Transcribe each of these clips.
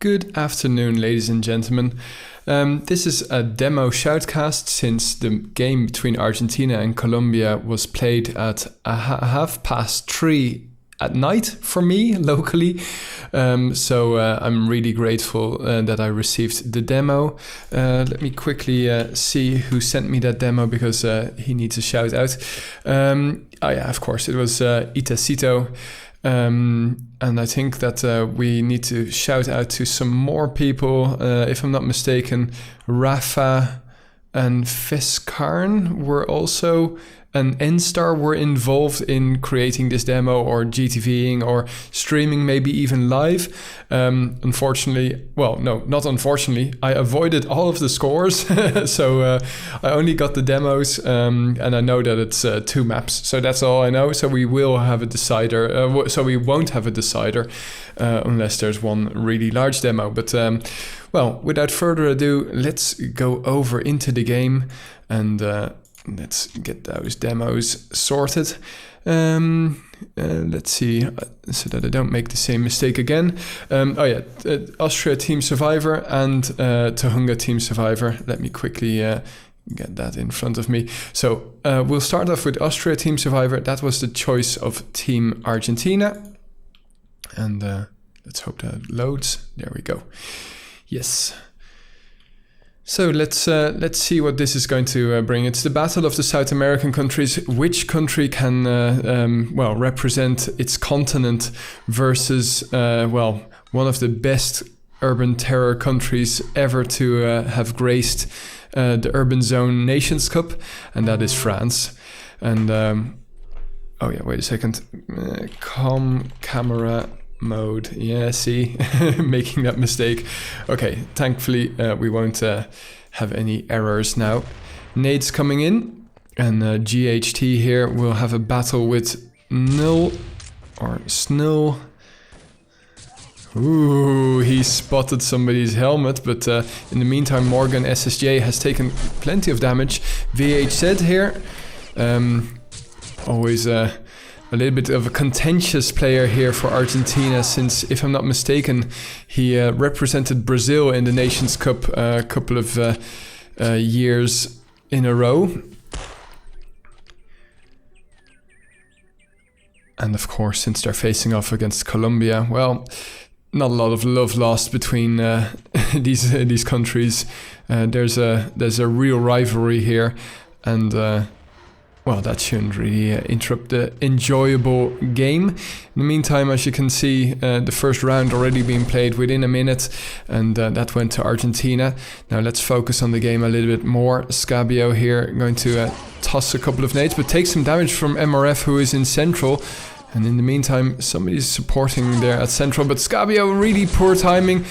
Good afternoon, ladies and gentlemen. This is a demo shoutcast since the game between Argentina and Colombia was played at 3:30 at night for me locally. So I'm really grateful that I received the demo. Let me quickly see who sent me that demo because he needs a shout out. Yeah, of course, it was XXII. And I think that we need to shout out to some more people. If I'm not mistaken, Rafa and Fiskarn were also, and N-Star were involved in creating this demo or GTVing or streaming, maybe even live. Unfortunately, well, no, not unfortunately, I avoided all of the scores. So I only got the demos and I know that it's 2 maps. So that's all I know. So we will have a decider. So we won't have a decider unless there's one really large demo. But well, without further ado, let's go over into the game and let's get those demos sorted. Let's see, so that I don't make the same mistake again. Austria Team Survivor and Tujunga Team Survivor. Let me quickly get that in front of me. So we'll start off with Austria Team Survivor. That was the choice of Team Argentina. And let's hope that loads. There we go. Yes. So let's see what this is going to bring. It's the battle of the South American countries. Which country can represent its continent versus one of the best urban terror countries ever to have graced the Urban Zone NationsCup, and that is France. And wait a second. Camera mode. Yeah, see, making that mistake. Okay, thankfully we won't have any errors now. Nades coming in, and GHT here will have a battle with Null or Snull. Ooh, he spotted somebody's helmet, but in the meantime Morgan SSJ has taken plenty of damage. VHZ here, always a little bit of a contentious player here for Argentina, since, if I'm not mistaken, he represented Brazil in the Nations Cup a couple of years in a row. And of course, since they're facing off against Colombia, well, not a lot of love lost between these countries. There's a real rivalry here, and well, that shouldn't really interrupt the enjoyable game. In the meantime, as you can see, the first round already being played within a minute, and that went to Argentina. Now let's focus on the game a little bit more. Scabio here going to toss a couple of nades, but take some damage from MRF, who is in central. And in the meantime, somebody's supporting there at central, but Scabio, really poor timing.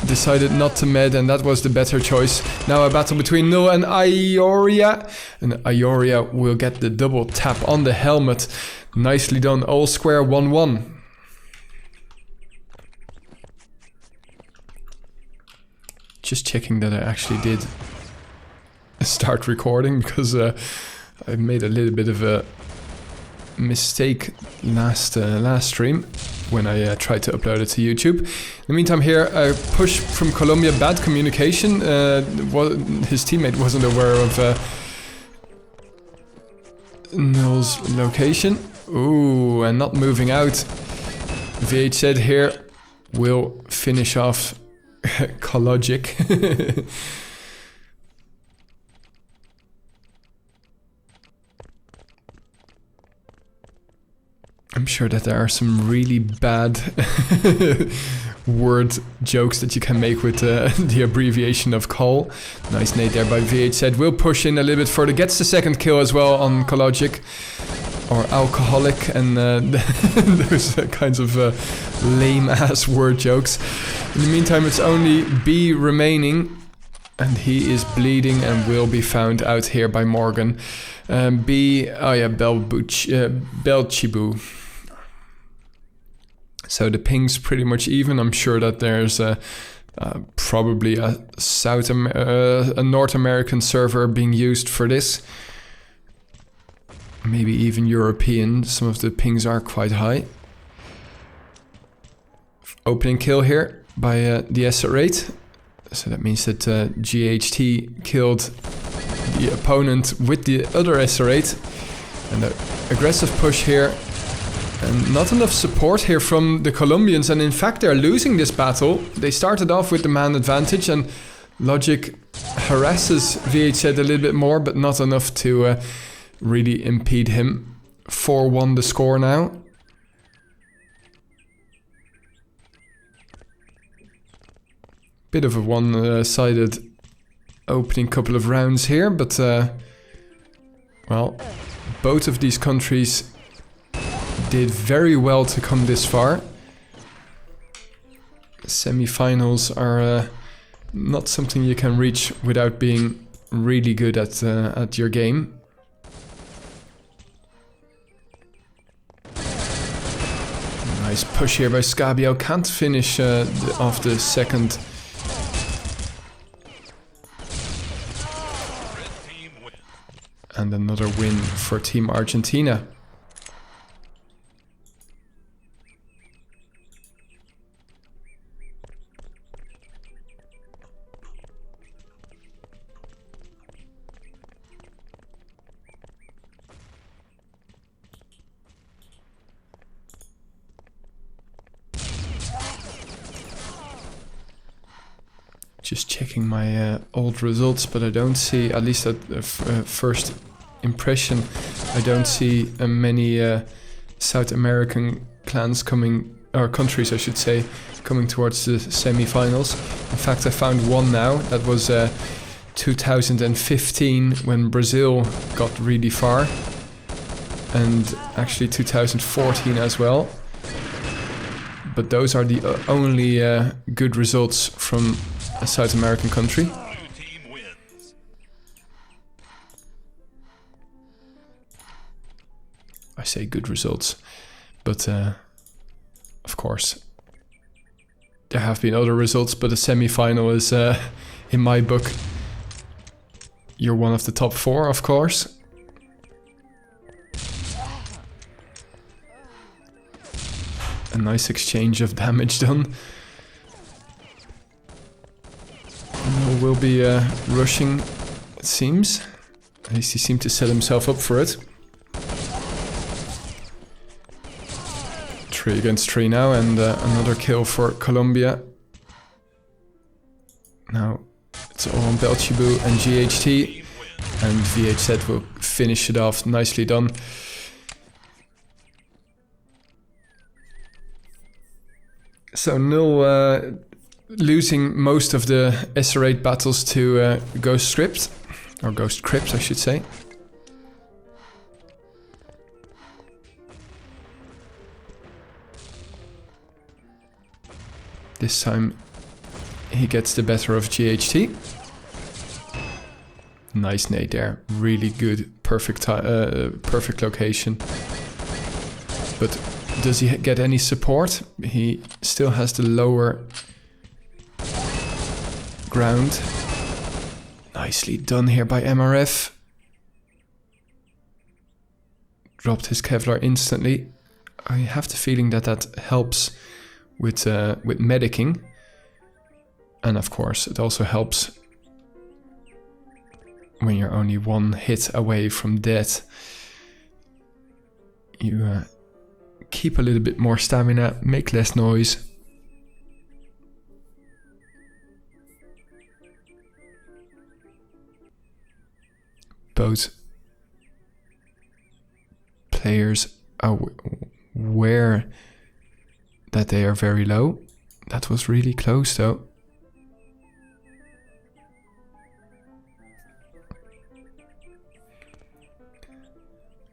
Decided not to med, and that was the better choice. Now a battle between Null and Ioria, and Ioria will get the double tap on the helmet. Nicely done, all square 1-1. Just checking that I actually did start recording, because I made a little bit of a mistake last stream when I tried to upload it to YouTube. In the meantime here, a push from Colombia, bad communication. His teammate wasn't aware of Null's location. Ooh, and not moving out. VHZ here will finish off Cologic. I'm sure that there are some really bad word jokes that you can make with the abbreviation of call. Nice nade there by VHZ. Will push in a little bit further. Gets the second kill as well on Cologic. Or Alcoholic, and those kinds of lame-ass word jokes. In the meantime, it's only B remaining. And he is bleeding and will be found out here by Morgan. Belchibu. So the ping's pretty much even. I'm sure that there's probably a North American server being used for this. Maybe even European. Some of the pings are quite high. Opening kill here. by the SR8. So that means that GHT killed the opponent with the other SR8. And the aggressive push here. And not enough support here from the Colombians. And in fact, they're losing this battle. They started off with the man advantage. And Logic harasses VHZ a little bit more, but not enough to really impede him. 4-1 the score now. Bit of a one-sided opening couple of rounds here, but well, both of these countries did very well to come this far. Semi-finals are not something you can reach without being really good at your game. Nice push here by Scabio. Can't finish off the second. And another win for Team Argentina. Just checking my old results, but I don't see, at least at first impression, I don't see many South American clans coming, or countries I should say, coming towards the semi-finals. In fact, I found one now. That was 2015 when Brazil got really far, and actually 2014 as well. But those are the only good results from a South American country. I say good results, but of course there have been other results, but a semi-final is, in my book, you're one of the top 4, of course. A nice exchange of damage done. And will be rushing, it seems. At least he seemed to set himself up for it. 3 against 3 now, and another kill for Colombia. Now it's all on Belchibu and GHT, and VHZ will finish it off. Nicely done. So nil, losing most of the SR8 battles to Ghost Script, or Ghost Crypt I should say. This time he gets the better of GHT. Nice nade there, really good, perfect location. But does he get any support? He still has the lower ground. Nicely done here by MRF. Dropped his Kevlar instantly. I have the feeling that that helps with medicing, and of course it also helps when you're only 1 hit away from death. You keep a little bit more stamina, make less noise. Both players are aware that they are very low. That was really close though.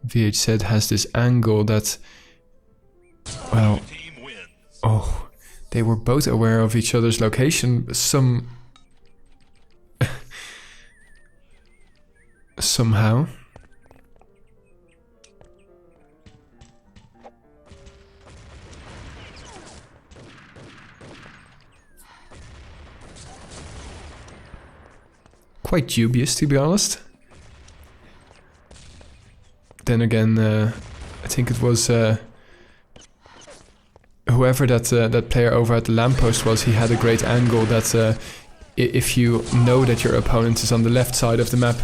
VHZ has this angle that, well, oh, they were both aware of each other's location. Somehow. Quite dubious, to be honest. Then again, I think it was... oh, whoever that player over at the lamppost was, he had a great angle that if you know that your opponent is on the left side of the map,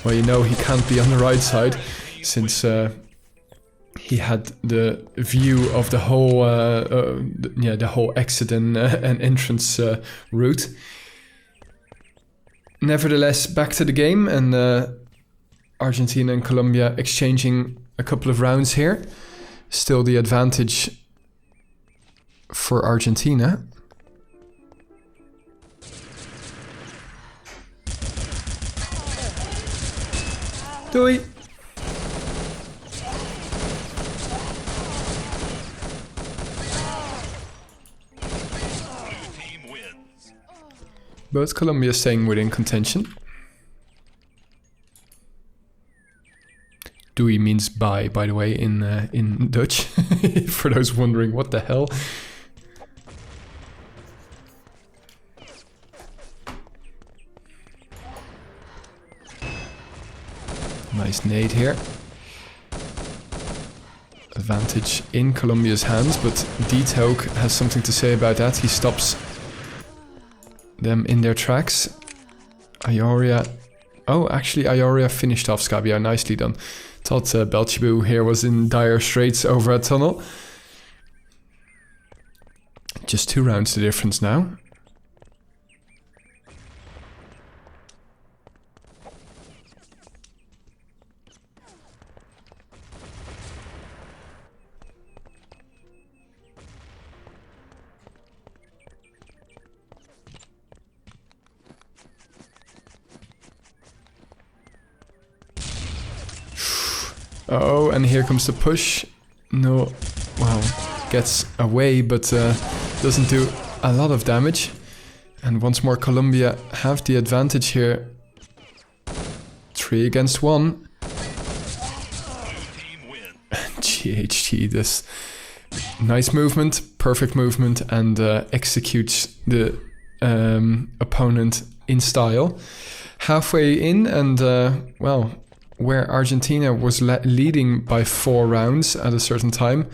well, you know he can't be on the right side, since he had the view of the whole the whole exit and entrance route. Nevertheless, back to the game, and Argentina and Colombia exchanging a couple of rounds here. Still the advantage for Argentina. Doei! But Colombia staying within contention. Doei means bye, by the way, in Dutch. For those wondering what the hell. Nice nade here. Advantage in Colombia's hands, but D-Toke has something to say about that. He stops them in their tracks. Ioria... Oh, actually Ioria finished off Scabia. Nicely done. Thought Belchibu here was in dire straits over a tunnel. Just 2 rounds the difference now. Oh, and here comes the push. No, well, gets away, but doesn't do a lot of damage. And once more Colombia have the advantage here. 3 against 1. GHT, this nice movement, perfect movement, and executes the opponent in style. Halfway in, and well, where Argentina was leading by 4 rounds at a certain time,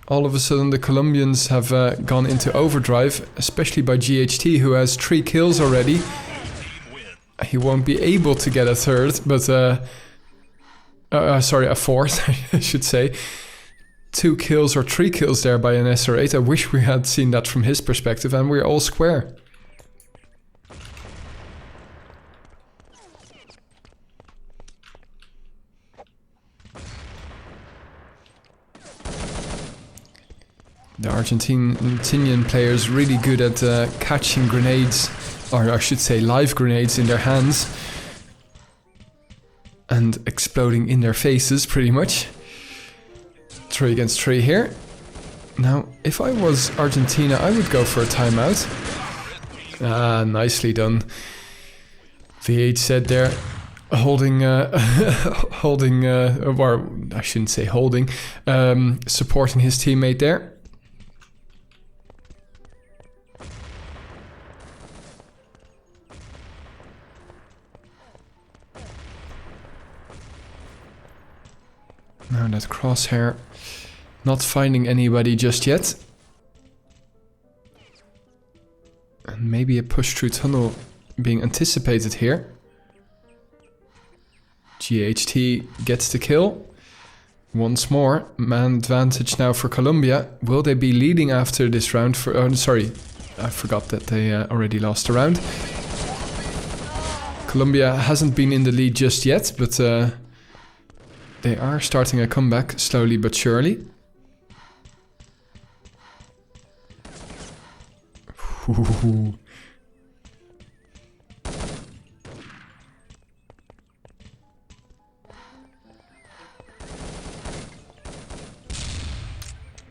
all of a sudden the Colombians have gone into overdrive, especially by GHT, who has 3 kills already. He won't be able to get a third, but sorry, a fourth, I should say. 2 kills or 3 kills there by an SR8. I wish we had seen that from his perspective, and we're all square. The Argentinian players really good at catching grenades, or I should say live grenades in their hands and exploding in their faces pretty much. 3 against 3 here. Now, if I was Argentina, I would go for a timeout. Ah, nicely done. V8 said there, holding, holding, or I shouldn't say holding, supporting his teammate there. Now that crosshair, not finding anybody just yet. And maybe a push through tunnel being anticipated here. GHT gets the kill. Once more, man advantage now for Colombia. Will they be leading after this round? Sorry, I forgot that they already lost a round. Colombia hasn't been in the lead just yet, but they are starting a comeback slowly but surely. Ooh.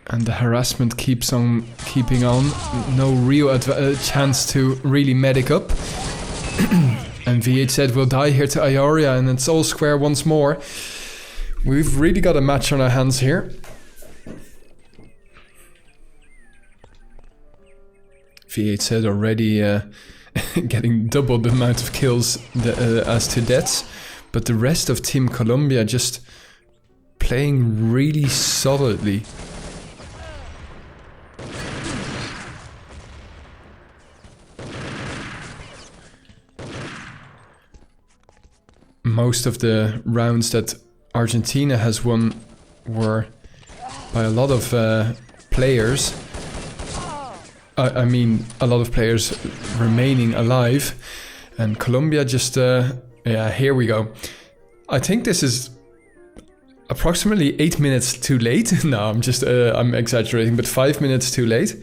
And the harassment keeps on keeping on. No real chance to really medic up. And V8 said we'll die here to Ioria, and it's all square once more. We've really got a match on our hands here. V8 said already getting double the amount of kills as to deaths. But the rest of Team Colombia just playing really solidly. most of the rounds that Argentina has won were by a lot of players. I mean, a lot of players remaining alive. And Colombia just... yeah, here we go. I think this is approximately 8 minutes too late. No, I'm exaggerating, but 5 minutes too late.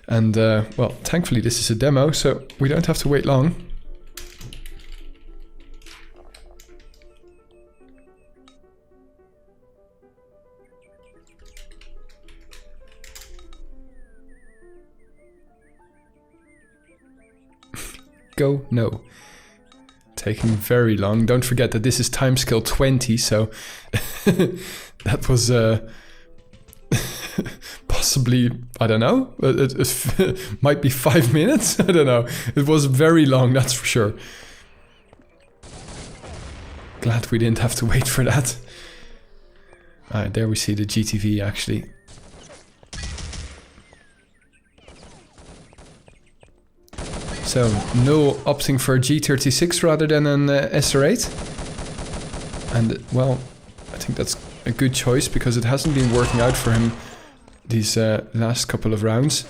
And, well, thankfully this is a demo, so we don't have to wait long. Go? No. Taking very long. Don't forget that this is timescale 20, so that was possibly, I don't know, it might be 5 minutes, I don't know. It was very long, that's for sure. Glad we didn't have to wait for that. Alright, there we see the GTV actually. So, Null opting for a G36 rather than an SR8. And, well, I think that's a good choice because it hasn't been working out for him these last couple of rounds.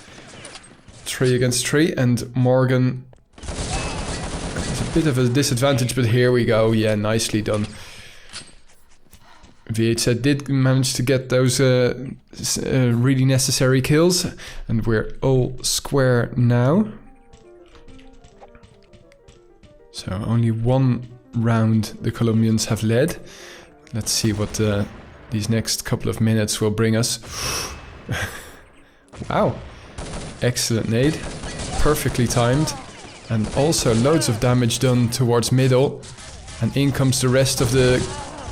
3 against 3, and Morgan is a bit of a disadvantage, but here we go. Yeah, nicely done. VHZ did manage to get those really necessary kills, and we're all square now. So only one round the Colombians have led. Let's see what these next couple of minutes will bring us. Wow, excellent nade, perfectly timed, and also loads of damage done towards middle. And in comes the rest of the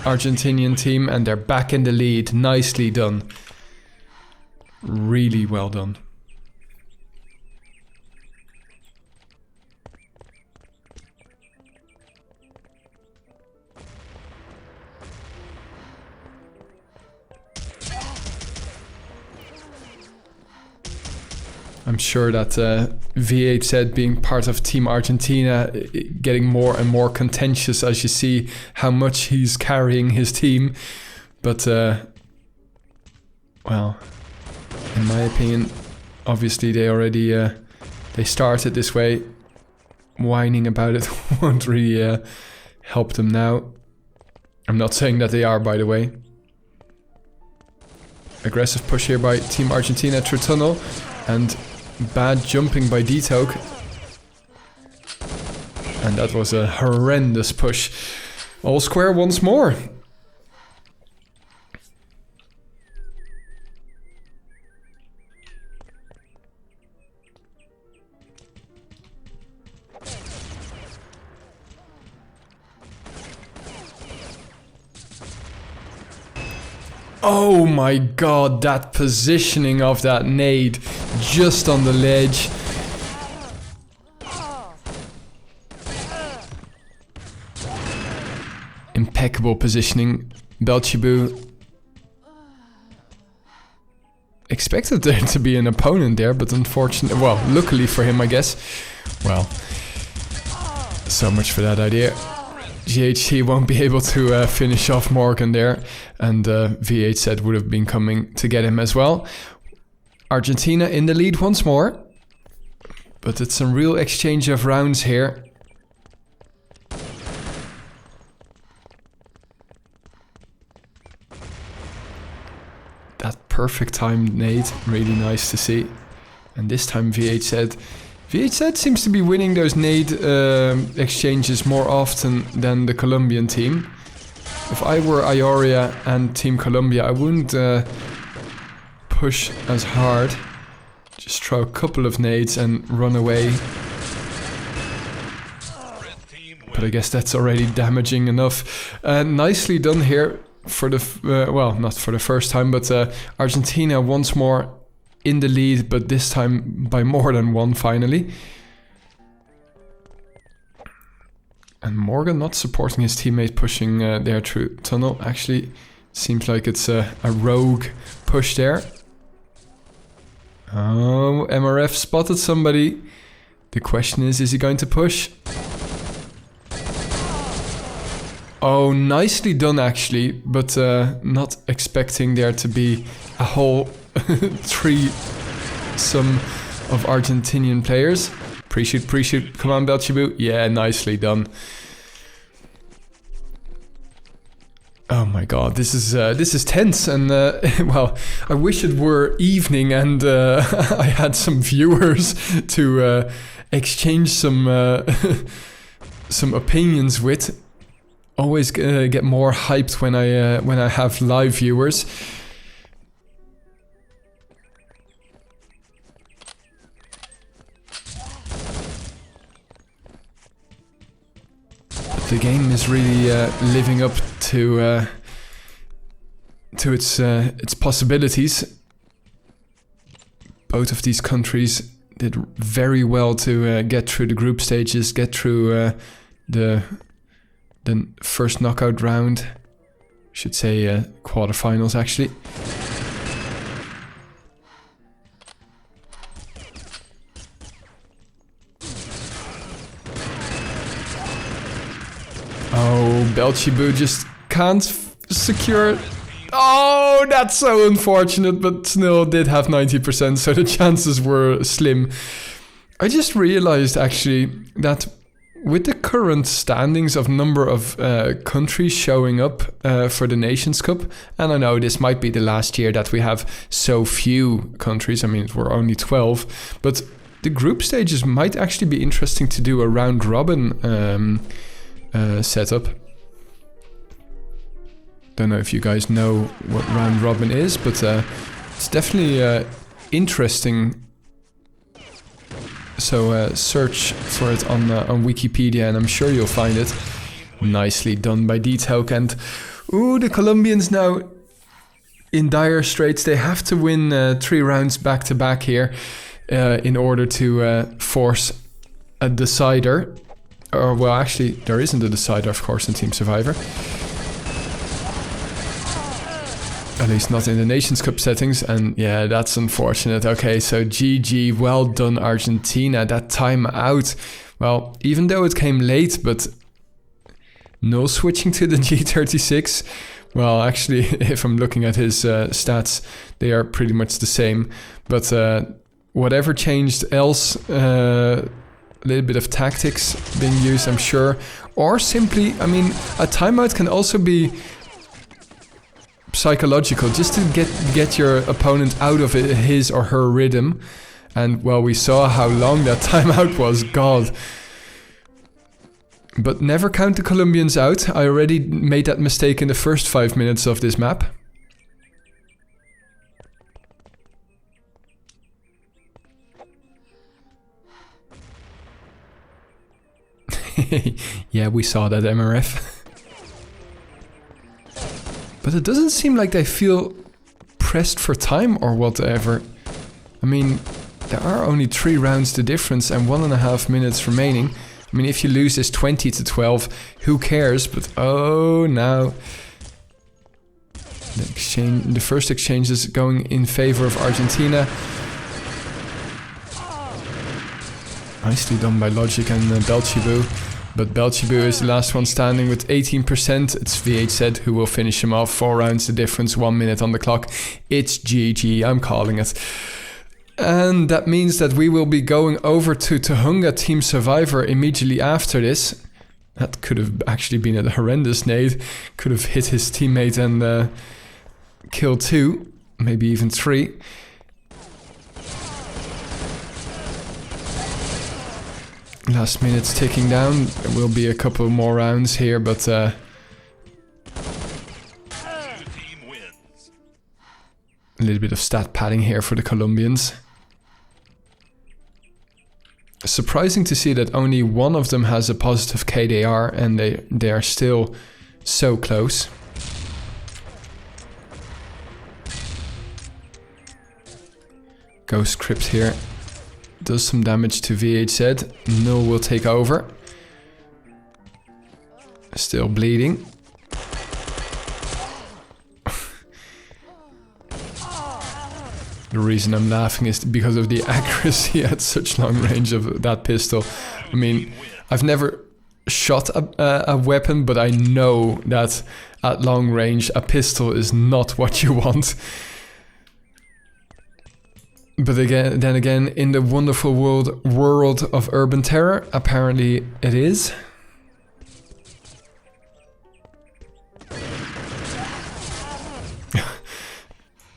Argentinian team, and they're back in the lead. Nicely done. Really well done. I'm sure that VHZ being part of Team Argentina getting more and more contentious as you see how much he's carrying his team. But, well, in my opinion, obviously they already they started this way. Whining about it won't really help them now. I'm not saying that they are, by the way. Aggressive push here by Team Argentina through tunnel, and bad jumping by D-Toke. And that was a horrendous push. All square once more. Oh my god, that positioning of that nade just on the ledge. Impeccable positioning. Belchibu expected there to be an opponent there, but unfortunately, well, luckily for him, I guess. Well, so much for that idea. GHT won't be able to finish off Morgan there, and VHZ would have been coming to get him as well. Argentina in the lead once more, but it's some real exchange of rounds here. That perfect timed nade, really nice to see. And this time VHZ seems to be winning those nade exchanges more often than the Colombian team. If I were Ioria and Team Colombia, I wouldn't push as hard. Just throw a couple of nades and run away. But I guess that's already damaging enough. Nicely done here for the, well, not for the first time, but Argentina once more in the lead, but this time by more than one finally. And Morgan not supporting his teammate pushing there through tunnel. Actually, seems like it's a rogue push there. Oh, MRF spotted somebody. The question is he going to push? Oh, nicely done actually, but not expecting there to be a whole threesome of Argentinian players. Pre-shoot, pre-shoot. Come on, Belchibu. Yeah, nicely done. Oh my god, this is tense, and well, I wish it were evening and I had some viewers to exchange some some opinions with. Always get more hyped when I have live viewers. But the game is really living up to its possibilities. Both of these countries did very well to get through the group stages, get through the first knockout round. Should say quarterfinals actually. Oh, Belchibu just can't secure it. Oh, that's so unfortunate, but Snil did have 90%, so the chances were slim. I just realized actually that with the current standings of number of countries showing up for the Nations Cup, and I know this might be the last year that we have so few countries, I mean we're only 12, but the group stages might actually be interesting to do a round robin setup. Don't know if you guys know what round robin is, but it's definitely interesting. So search for it on Wikipedia, and I'm sure you'll find it. Nicely done by D-Toke. And ooh, the Colombians now in dire straits. They have to win 3 rounds back to back here in order to force a decider. Or well, actually, there isn't a decider, of course, in Team Survivor. At least not in the Nations Cup settings, and yeah, that's unfortunate. Okay, so GG, well done Argentina. That time out, well, even though it came late, but no switching to the G36. Well, actually, if I'm looking at his stats, they are pretty much the same. But whatever changed else, a little bit of tactics being used, I'm sure. Or simply, I mean, a timeout can also be psychological, just to get your opponent out of his or her rhythm. And well, we saw how long that timeout was. God. But never count the Colombians out. I already made that mistake in the first 5 minutes of this map. Yeah, we saw that, MRF. But it doesn't seem like they feel pressed for time or whatever. I mean, there are only 3 rounds to difference and 1.5 minutes remaining. I mean, if you lose this 20-12, who cares? But oh, now the first exchange is going in favor of Argentina. Nicely done by Logic and Belchibu. But Belchibu is the last one standing with 18%. It's XXII who will finish him off. 4 rounds the difference, 1 minute on the clock. It's GG, I'm calling it. And that means that we will be going over to Tujunga Team Survivor immediately after this. That could have actually been a horrendous nade. Could have hit his teammate and killed 2, maybe even 3. Last minute's ticking down. There will be a couple more rounds here, but a little bit of stat padding here for the Colombians. Surprising to see that only one of them has a positive KDR, and they are still so close. Ghost Crypt here does some damage to XXII. Null will take over. Still bleeding. The reason I'm laughing is because of the accuracy at such long range of that pistol. I mean, I've never shot a weapon, but I know that at long range a pistol is not what you want. But then again, in the wonderful world of urban terror, apparently it is.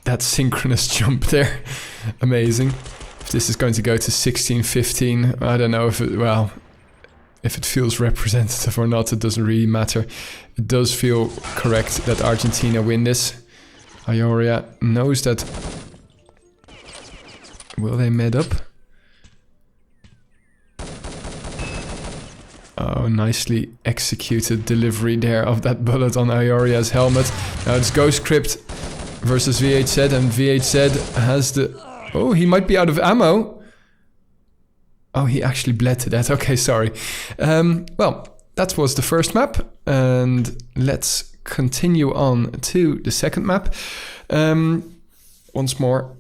That synchronous jump there, amazing. If this is going to go to 16-15, I don't know if it feels representative or not, it doesn't really matter. It does feel correct that Argentina win this. Ioria knows that. Will they med up? Oh, nicely executed delivery there of that bullet on Ioria's helmet. Now it's Ghost Crypt versus VHZ, and VHZ has the... Oh, he might be out of ammo. Oh, he actually bled to death. Okay, sorry. Well, that was the first map, and let's continue on to the second map. Once more,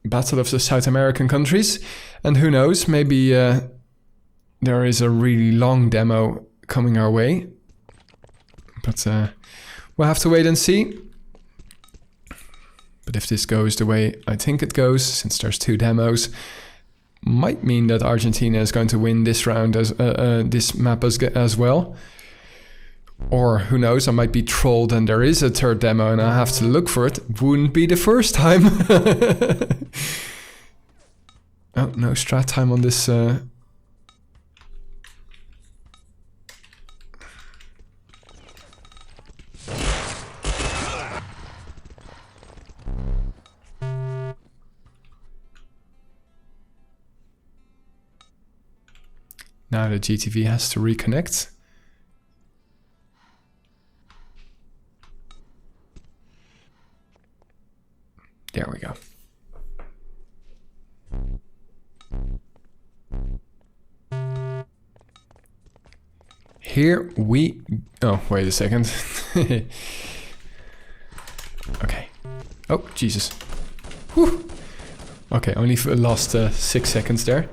Battle of the South American countries, and who knows, maybe there is a really long demo coming our way, but we'll have to wait and see. But if this goes the way I think it goes, since there's 2 demos, might mean that Argentina is going to win this round as this map as well. Or who knows, I might be trolled and there is a 3rd demo and I have to look for it. Wouldn't be the first time. Oh, no strat time on this. Now the GTV has to reconnect. There we go. Here we... Oh, wait a second. Okay. Oh, Jesus. Whew. Okay, only lost 6 seconds there.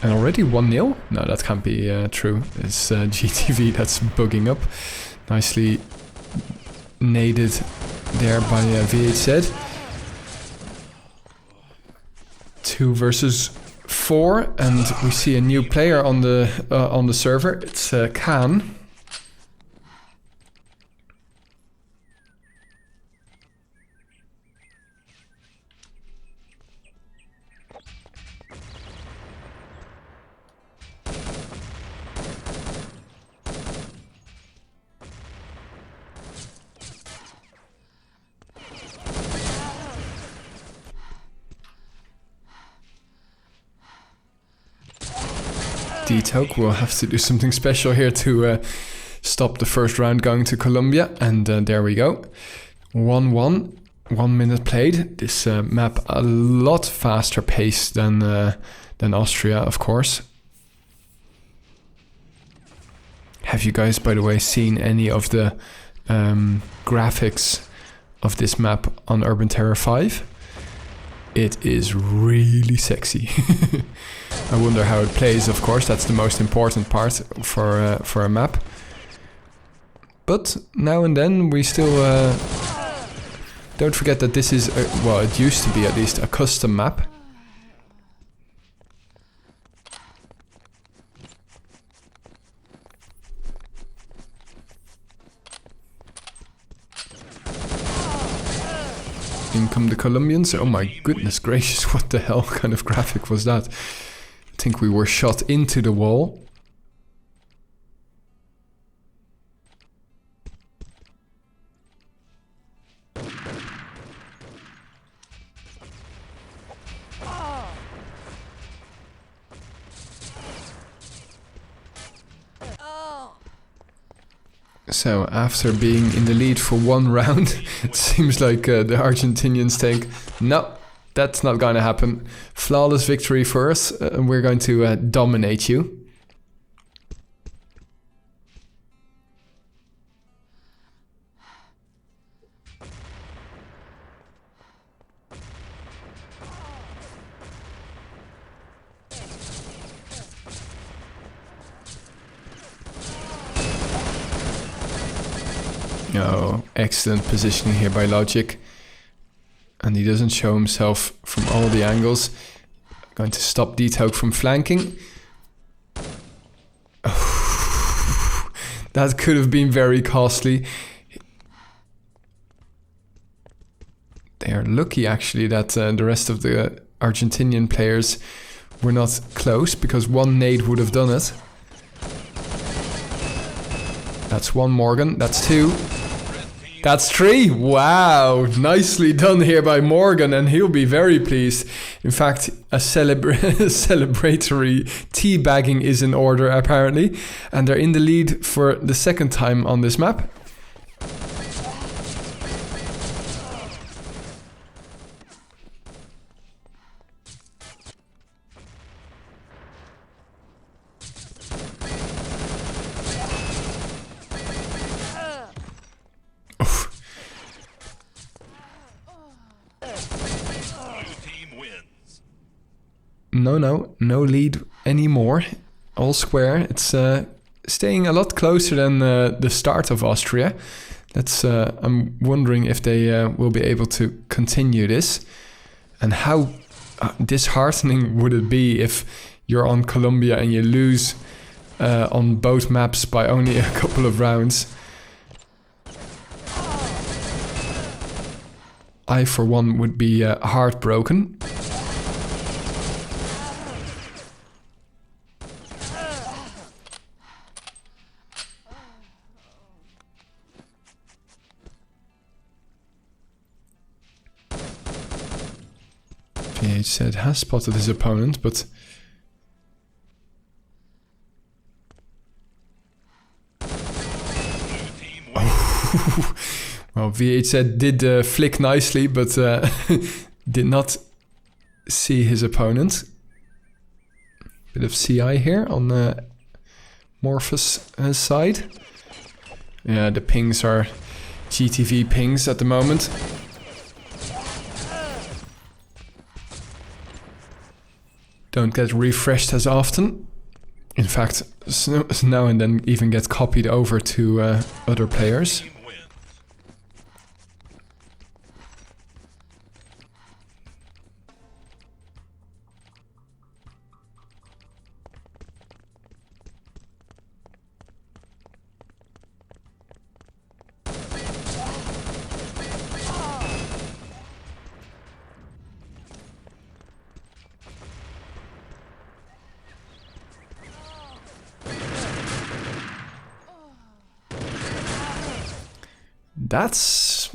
And already 1-0? No, that can't be true. It's GTV that's bugging up. Nicely naded there by VHZ. 2 versus 4, and we see a new player on the server. It's Khan. D-Toke will have to do something special here to stop the first round going to Colombia, and there we go. 1-1, 1 minute played. This map a lot faster paced than Austria, of course. Have you guys, by the way, seen any of the graphics of this map on Urban Terror 5? It is really sexy. I wonder how it plays, of course, that's the most important part for a map. But now and then we still... don't forget that this is, well, it used to be at least a custom map. In come the Colombians. Oh my goodness gracious, what the hell kind of graphic was that? I think we were shot into the wall. So after being in the lead for 1 round, it seems like the Argentinians think, no, that's not going to happen. Flawless victory for us, and we're going to dominate you. Oh, excellent positioning here by Logic. And he doesn't show himself from all the angles. Going to stop D-Toke from flanking. Oh, that could have been very costly. They are lucky actually that the rest of the Argentinian players were not close, because one nade would have done it. That's one Morgan, that's two. That's three! Wow! Nicely done here by Morgan, and he'll be very pleased. In fact, a celebratory teabagging is in order apparently, and they're in the lead for the second time on this map. No lead anymore. All square. It's staying a lot closer than the start of Austria. I'm wondering if they will be able to continue this, and how disheartening would it be if you're on Colombia and you lose on both maps by only a couple of rounds. I, for one, would be heartbroken. VH said has spotted his opponent, but oh. Well, VH said did flick nicely, but did not see his opponent. Bit of CI here on Morphus' side. Yeah, the pings are GTV pings at the moment. Don't get refreshed as often. In fact, now and then even get copied over to other players. That's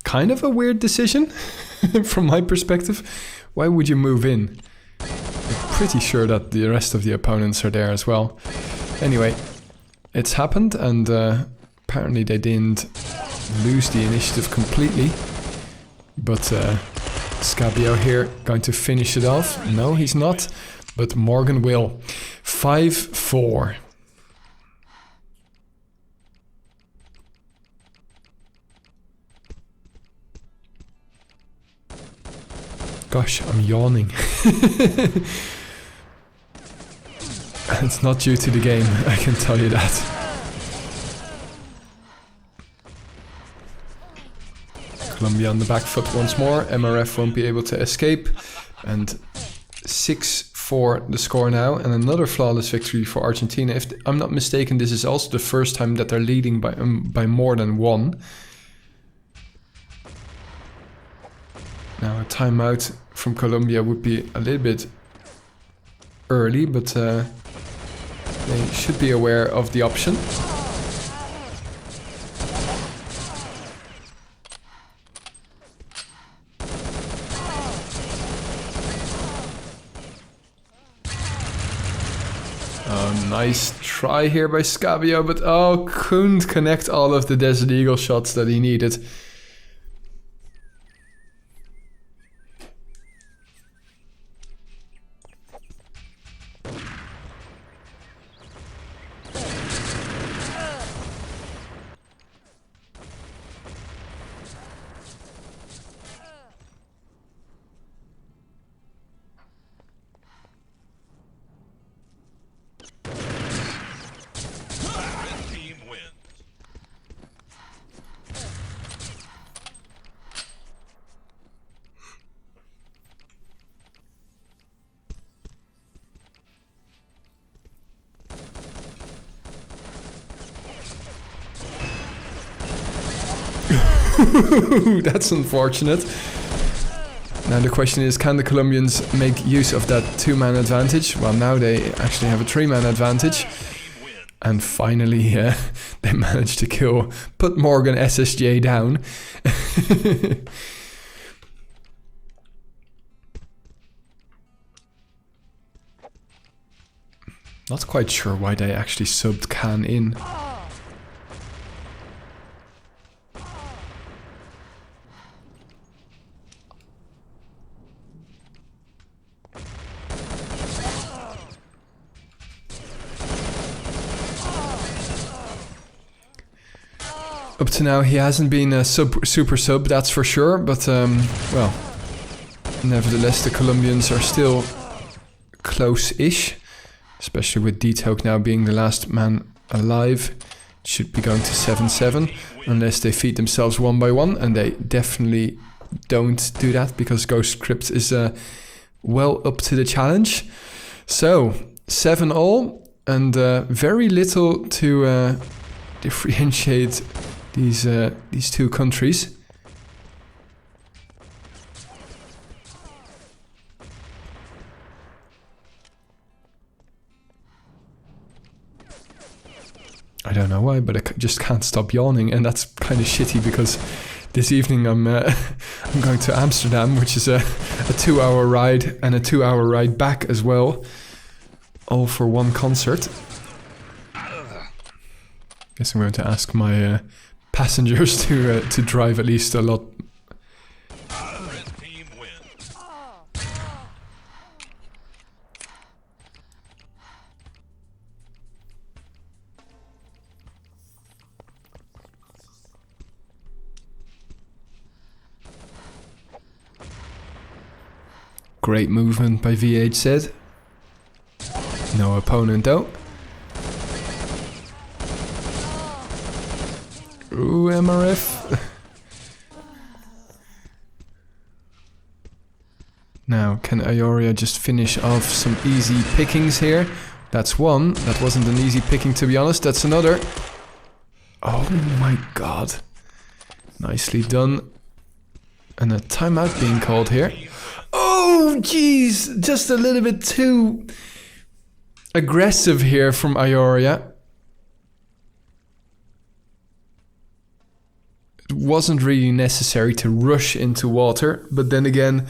kind of a weird decision from my perspective. Why would you move in? I'm pretty sure that the rest of the opponents are there as well. Anyway, it's happened, and apparently they didn't lose the initiative completely. But Scabio here going to finish it off. No, he's not, but Morgan will. 5-4. Gosh, I'm yawning. It's not due to the game, I can tell you that. Colombia on the back foot once more. MRF won't be able to escape. And 6-4 the score now. And another flawless victory for Argentina. If I'm not mistaken, this is also the first time that they're leading by more than one. Now a timeout from Colombia would be a little bit early, but they should be aware of the option. Oh, nice try here by Scabio, but couldn't connect all of the Desert Eagle shots that he needed. That's unfortunate. Now the question is, can the Colombians make use of that 2-man advantage? Well, now they actually have a 3-man advantage. And finally, they managed to put Morgan SSJ down. Not quite sure why they actually subbed Khan in. Up to now, he hasn't been a super sub, that's for sure. But, well, nevertheless, the Colombians are still close-ish. Especially with D-Toke now being the last man alive. Should be going to 7-7. Unless they feed themselves one by one. And they definitely don't do that. Because Ghost Crypt is well up to the challenge. So, 7-all. And very little to differentiate these two countries. I don't know why, but I just can't stop yawning, and that's kind of shitty because this evening I'm going to Amsterdam, which is a 2-hour ride and a 2-hour ride back as well, all for one concert. Guess I'm going to ask my passengers to drive at least a lot. Great movement by VH said. No opponent though. Ooh, MRF. Now, can Ioria just finish off some easy pickings here? That's one. That wasn't an easy picking, to be honest. That's another. Oh my god. Nicely done. And a timeout being called here. Oh, jeez. Just a little bit too aggressive here from Ioria. It wasn't really necessary to rush into water, but then again,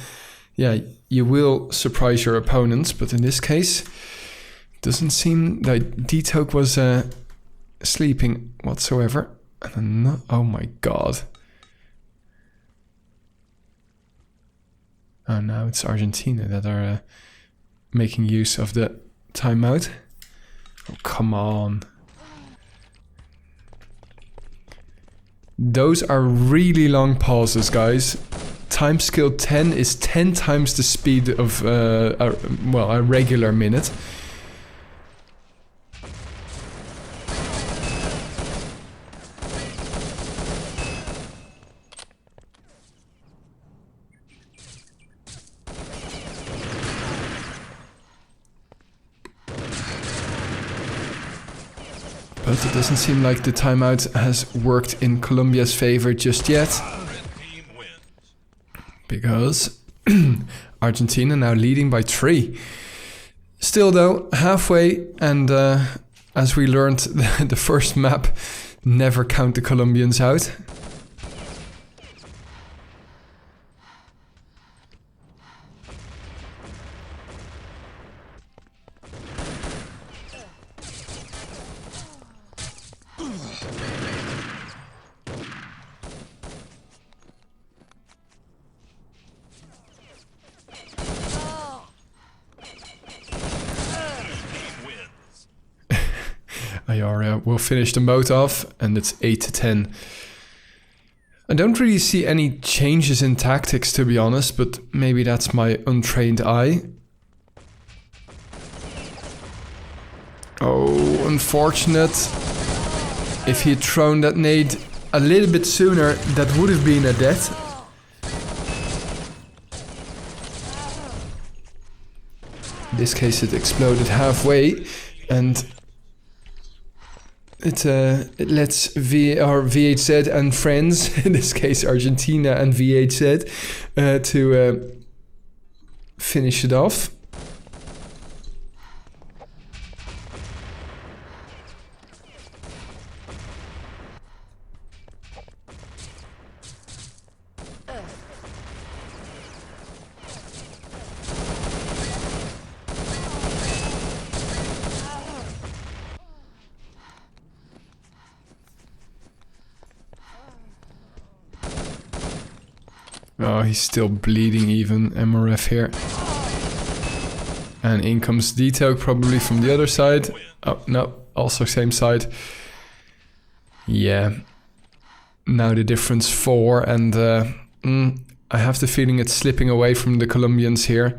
yeah, you will surprise your opponents, but in this case, it doesn't seem that D-Toke was sleeping whatsoever. And oh my god. Oh, now it's Argentina that are making use of the timeout. Oh, come on. Those are really long pauses, guys. Time skill 10 is 10 times the speed of a regular minute. But it doesn't seem like the timeout has worked in Colombia's favor just yet. Because Argentina now leading by 3. Still though, halfway, and as we learned the first map, never count the Colombians out. Ioria will finish them both off, and it's 8-10. I don't really see any changes in tactics, to be honest, but maybe that's my untrained eye. Oh, unfortunate. If he had thrown that nade a little bit sooner, that would have been a death. In this case, it exploded halfway, and it lets VHZ and friends, in this case Argentina and VHZ, to finish it off. Oh, he's still bleeding even, MRF here. And in comes Detail, probably from the other side. Oh, no, also same side. Yeah. Now the difference 4, and I have the feeling it's slipping away from the Colombians here.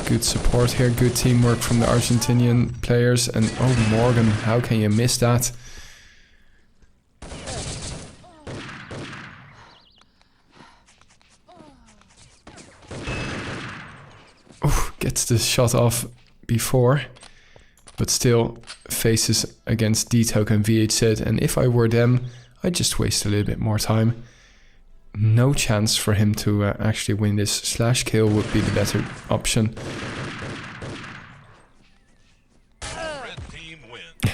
Good support here, good teamwork from the Argentinian players, and oh Morgan, how can you miss that? Oh, gets the shot off before, but still faces against D-Toke and VHZ, and if I were them, I'd just waste a little bit more time. No chance for him to actually win this. Slash kill would be the better option. Red team win.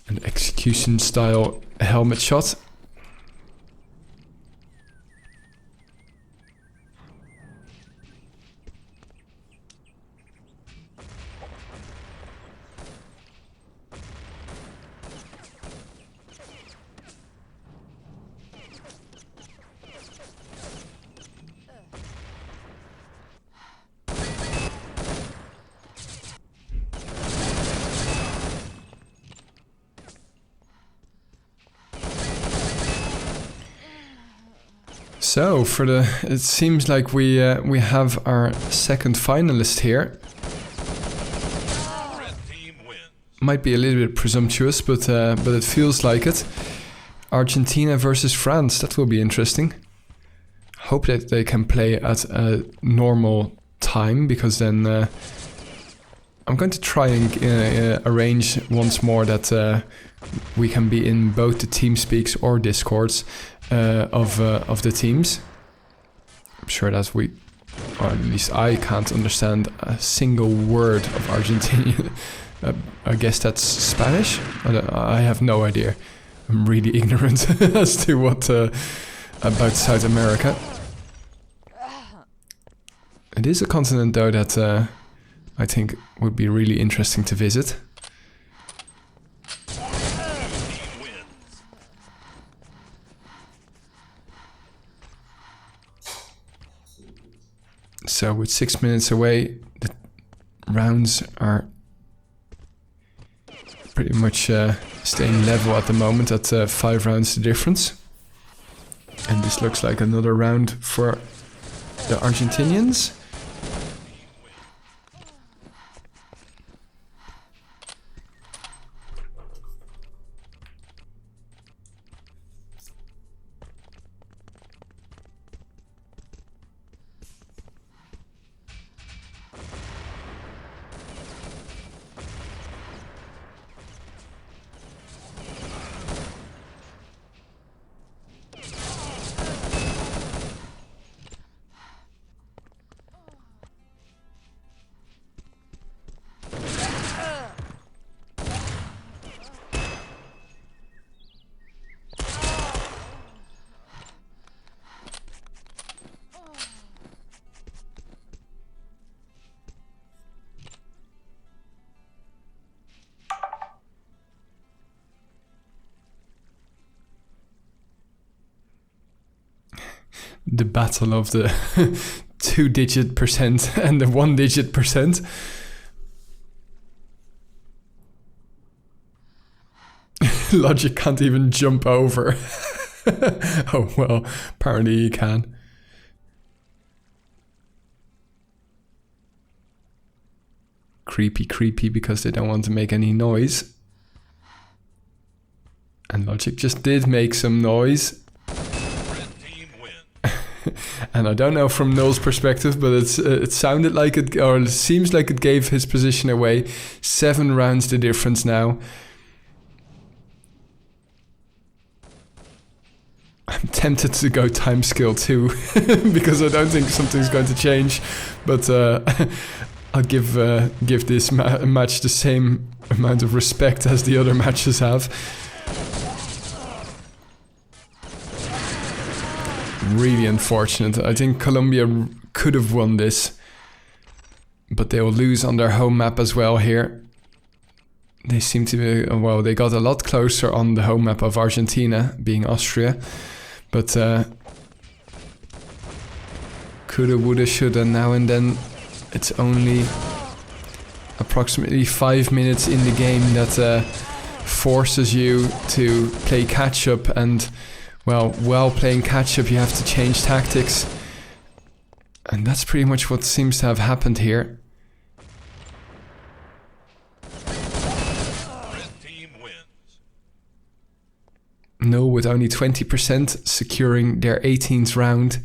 An execution style helmet shot. So it seems like we have our second finalist here. Red team wins. Might be a little bit presumptuous, but it feels like it. Argentina versus France. That will be interesting. Hope that they can play at a normal time, because then I'm going to try and arrange once more that we can be in both the TeamSpeaks or Discords of the teams. I'm sure that we, or at least I, can't understand a single word of Argentinian. I guess that's Spanish? I have no idea. I'm really ignorant as to what about South America. It is a continent though that I think would be really interesting to visit. So with 6 minutes away, the rounds are pretty much staying level at the moment at 5 rounds the difference. And this looks like another round for the Argentinians. The battle of the 2-digit percent and the 1-digit percent. Logic can't even jump over. Oh well, apparently he can. creepy because they don't want to make any noise. And Logic just did make some noise. Red team win. And I don't know from Noel's perspective, but it sounded like it, or it seems like it gave his position away. 7 rounds the difference now. I'm tempted to go time skill too, because I don't think something's going to change. But I'll give this match the same amount of respect as the other matches have. Really unfortunate. I think Colombia could have won this, but they will lose on their home map as well here. They seem to be, well, they got a lot closer on the home map of Argentina, being Austria. But coulda, woulda, shoulda. Now and then it's only approximately 5 minutes in the game that forces you to play catch-up. And, well, while playing catch-up you have to change tactics. And that's pretty much what seems to have happened here. No, with only 20% securing their 18th round.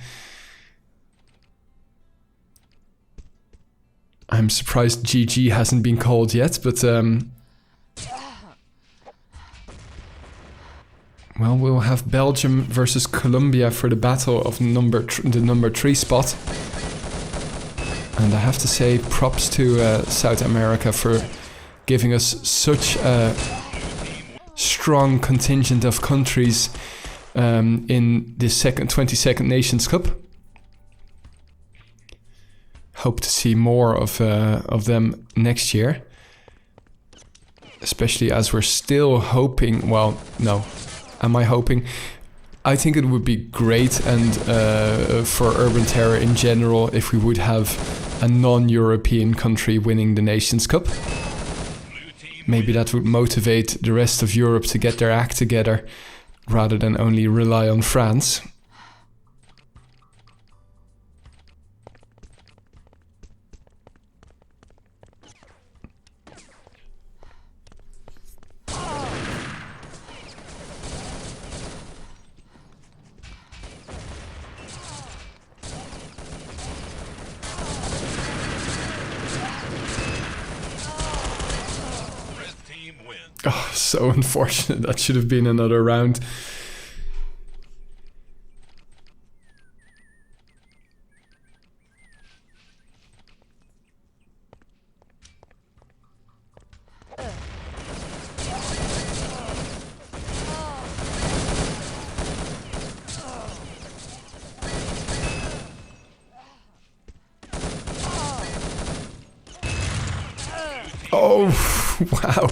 I'm surprised GG hasn't been called yet, but well, we'll have Belgium versus Colombia for the battle of the number 3 spot. And I have to say props to South America for giving us such a strong contingent of countries in the 22nd Nations Cup. Hope to see more of them next year, especially as we're still hoping. Well, no, am I hoping? I think it would be great and for Urban Terror in general if we would have a non-European country winning the Nations Cup. Maybe that would motivate the rest of Europe to get their act together rather than only rely on France. Oh, so unfortunate. That should have been another round. Oh, wow.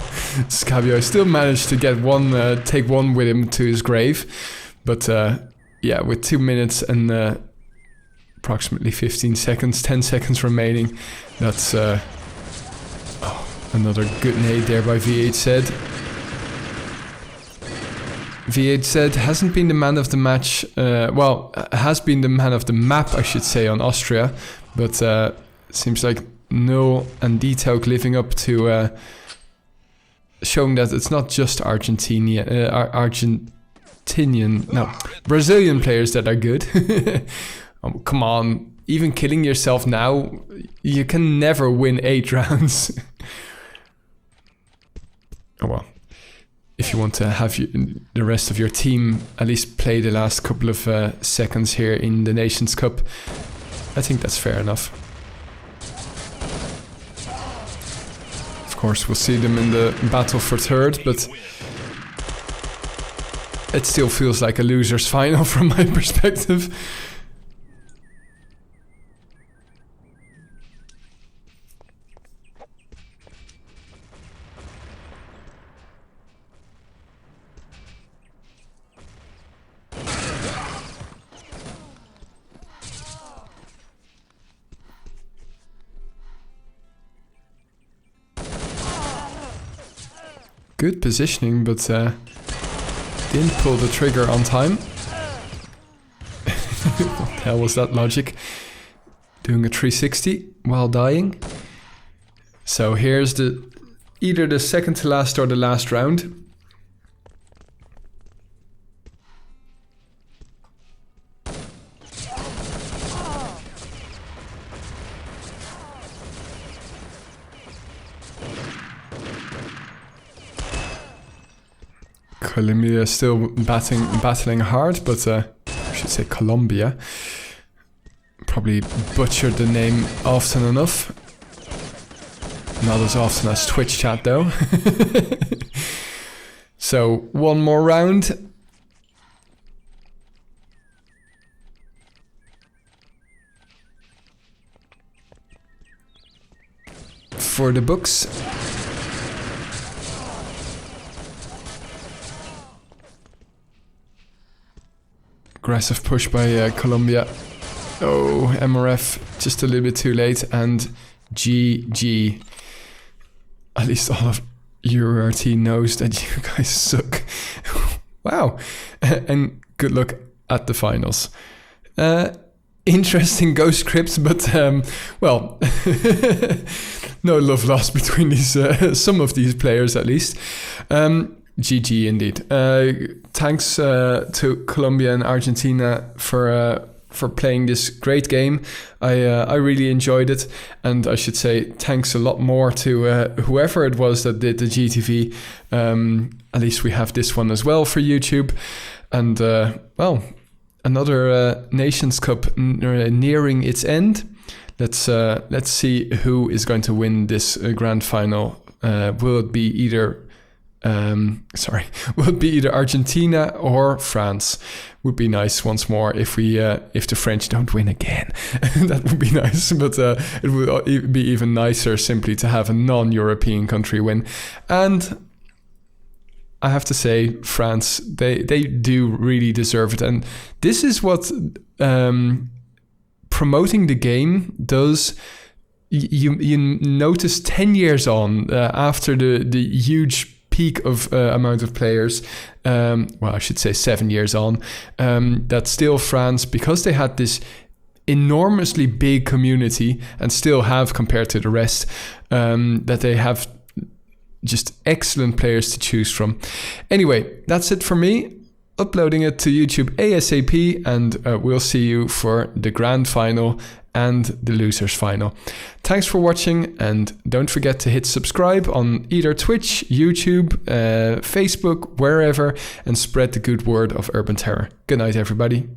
Scabio still managed to get take one with him to his grave. But yeah, with 2 minutes and approximately 15 seconds, 10 seconds remaining, that's another good nade there by V8Z. V8Z hasn't been the man of the match, well, has been the man of the map, I should say, on Austria. But seems like Null and Detailed living up to showing that it's not just Brazilian players that are good. Oh, come on, even killing yourself now, you can never win 8 rounds. Oh well, if you want to have the rest of your team at least play the last couple of seconds here in the Nations Cup, I think that's fair enough. Of course, we'll see them in the battle for 3rd, but it still feels like a loser's final from my perspective. Good positioning, but didn't pull the trigger on time. What the hell was that logic? Doing a 360 while dying. So here's either the second to last or the last round. Colombia still battling hard, but I should say Colombia. Probably butchered the name often enough. Not as often as Twitch chat though. So one more round. For the books. Aggressive push by Colombia. Oh, MRF just a little bit too late, and GG. At least all of EuroRT knows that you guys suck. Wow. And good luck at the finals. Interesting ghost scripts, but well, no love lost between these some of these players at least. GG indeed. Thanks to Colombia and Argentina for playing this great game. I really enjoyed it, and I should say thanks a lot more to whoever it was that did the GTV. At least we have this one as well for YouTube, and well, another Nations Cup nearing its end. Let's see who is going to win this grand final. Will it be either Argentina or France? Would be nice once more if the French don't win again. That would be nice, but it would be even nicer simply to have a non-European country win. And I have to say, France, they do really deserve it. And this is what promoting the game does. You notice 10 years on, after the huge peak of amount of players, well, I should say 7 years on, that still France, because they had this enormously big community and still have compared to the rest, that they have just excellent players to choose from. Anyway, that's it for me. Uploading it to YouTube ASAP, and we'll see you for the grand final and the losers final. Thanks for watching, and don't forget to hit subscribe on either Twitch, YouTube, Facebook, wherever, and spread the good word of Urban Terror. Good night, everybody.